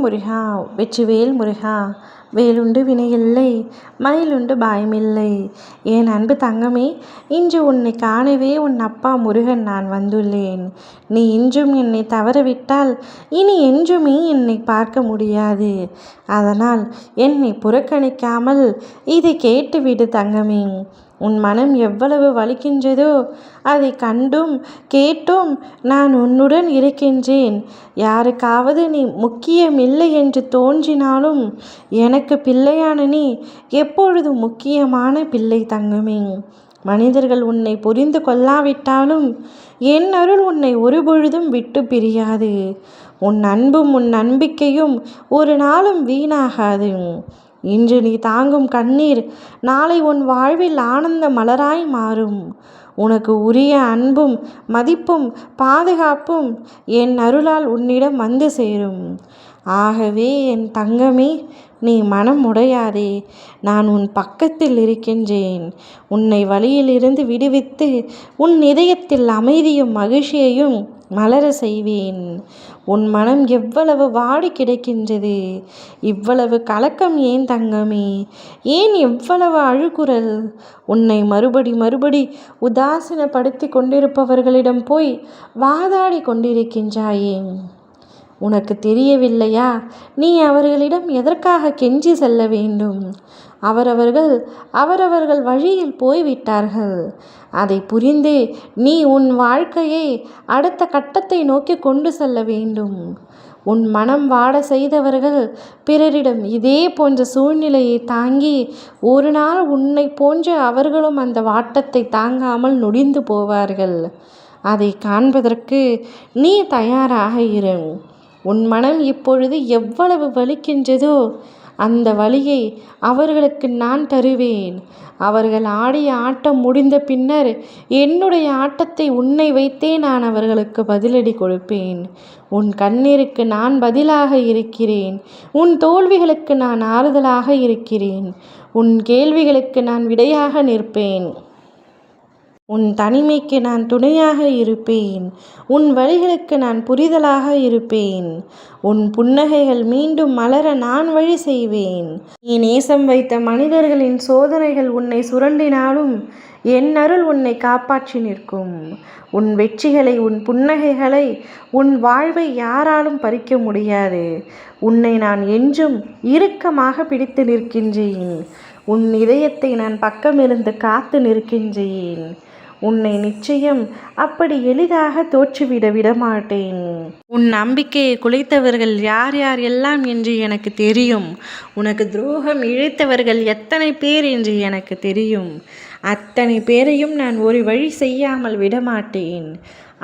முருகா வெற்றிவேல் முருகா. வேலுண்டு வினையில்லை, மயிலுண்டு பயமில்லை. என் அன்பு தங்கமே, இன்று உன்னை காணவே உன் அப்பா முருகன் நான் வந்துள்ளேன். நீ இன்றும் என்னை தவறவிட்டால் இனி என்றுமே என்னை பார்க்க முடியாது. அதனால் என்னை புறக்கணிக்காமல் இதை கேட்டுவிடு தங்கமே. உன் மனம் எவ்வளவு வலிக்கின்றதோ அதை கண்டும் கேட்டும் நான் உன்னுடன் இருக்கின்றேன். யாருக்காவது நீ முக்கியமில்லை என்று தோன்றினாலும் எனக்கு பிள்ளையான நீ எப்பொழுதும் முக்கியமான பிள்ளை தங்கமே. மனிதர்கள் உன்னை புரிந்து கொள்ளாவிட்டாலும் என் அருள் உன்னை ஒருபொழுதும் விட்டு பிரியாது. உன் அன்பும் உன் நம்பிக்கையும் ஒரு நாளும் வீணாகாது. இன்று நீ தாங்கும் கண்ணீர் நாளை உன் வாழ்வில் ஆனந்த மலராய் மாறும். உனக்கு உரிய அன்பும் மதிப்பும் பாதுகாப்பும் என் அருளால் உன்னிடம் வந்து சேரும். ஆகவே என் தங்கமே, நீ மனம் உடையாதே. நான் உன் பக்கத்தில் இருக்கின்றேன். உன்னை வழியிலிருந்து விடுவித்து உன் இதயத்தில் அமைதியும் மகிழ்ச்சியையும் மலர செய்வேன். உன் மனம் எவ்வளவு வாடி கிடக்கின்றது. இவ்வளவு கலக்கம் ஏன் தங்கமே? ஏன் எவ்வளவு அழுகுரல்? உன்னை மறுபடி உதாசீனப்படுத்தி கொண்டிருப்பவர்களிடம் போய் வாதாடி கொண்டிருக்கின்றாயே. உனக்கு தெரியவில்லையா? நீ அவர்களிடம் எதற்காக கெஞ்சி செல்ல வேண்டும்? அவரவர்கள் வழியில் போய்விட்டார்கள். அதை புரிந்து நீ உன் வாழ்க்கையை அடுத்த கட்டத்தை நோக்கி கொண்டு செல்ல வேண்டும். உன் மனம் வாட செய்தவர்கள் பிறரிடம் இதே போன்ற சூழ்நிலையை தாங்கி ஒரு நாள் உன்னை போன்ற அவர்களும் அந்த வாட்டத்தை தாங்காமல் நொடிந்து போவார்கள். அதை காண்பதற்கு நீ தயாராக இரு. உன் மனம் இப்பொழுது எவ்வளவு வலிக்கின்றதோ அந்த வலியை அவர்களுக்கு நான் தருவேன். அவர்கள் ஆடிய ஆட்டம் முடிந்த பின்னர் என்னுடைய ஆட்டத்தை உன்னை வைத்தே நான் அவர்களுக்கு பதிலடி கொடுப்பேன். உன் கண்ணீருக்கு நான் பதிலாக இருக்கிறேன். உன் தோல்விகளுக்கு நான் ஆறுதலாக இருக்கிறேன். உன் கேள்விகளுக்கு நான் விடையாக நிற்பேன். உன் தனிமைக்கு நான் துணையாக இருப்பேன். உன் வழிகளுக்கு நான் புரிதலாக இருப்பேன். உன் புன்னகைகள் மீண்டும் மலர நான் வழி செய்வேன். நீ நேசம் வைத்த மனிதர்களின் சோதனைகள் உன்னை சுரண்டினாலும் என் அருள் உன்னை காப்பாற்றி நிற்கும். உன் வெற்றிகளை, உன் புன்னகைகளை, உன் வாழ்வை யாராலும் பறிக்க முடியாது. உன்னை நான் என்றும் இறுக்கமாக பிடித்து நிற்கின்றேன். உன் இதயத்தை நான் பக்கமிருந்து காத்து நிற்கின்றேன். உன்னை நிச்சயம் அப்படி எளிதாக தோற்றுவிட விடமாட்டேன். உன் நம்பிக்கையை குலைத்தவர்கள் யார் யார் எல்லாம் என்று எனக்கு தெரியும். உனக்கு துரோகம் இழைத்தவர்கள் எத்தனை பேர் என்று எனக்கு தெரியும். அத்தனை பேரையும் நான் ஒரு வழி செய்யாமல் விடமாட்டேன்.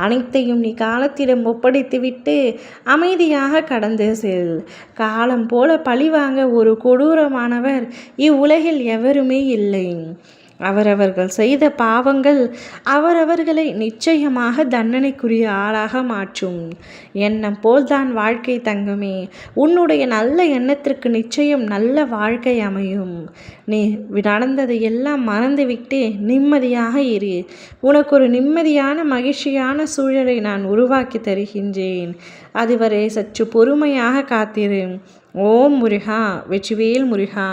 அனைத்தையும் நீ காலத்திடம் ஒப்படைத்துவிட்டு அமைதியாக கடந்து செல். காலம் போல பழிவாங்க ஒரு கொடூரமானவர் இவ்வுலகில் எவருமே இல்லை. அவரவர்கள் செய்த பாவங்கள் அவரவர்களை நிச்சயமாக தண்டனைக்குரிய ஆளாக மாற்றும். எண்ணம் போல்தான் வாழ்க்கை தங்கமே. உன்னுடைய நல்ல எண்ணத்திற்கு நிச்சயம் நல்ல வாழ்க்கை அமையும். நீ நடந்ததை எல்லாம் மறந்துவிட்டு நிம்மதியாக இரு. உனக்கு ஒரு நிம்மதியான மகிழ்ச்சியான சூழலை நான் உருவாக்கி தருகின்றேன். அதுவரை சற்று பொறுமையாக காத்திரு. ஓம் முருகா வெற்றிவேல் முருகா.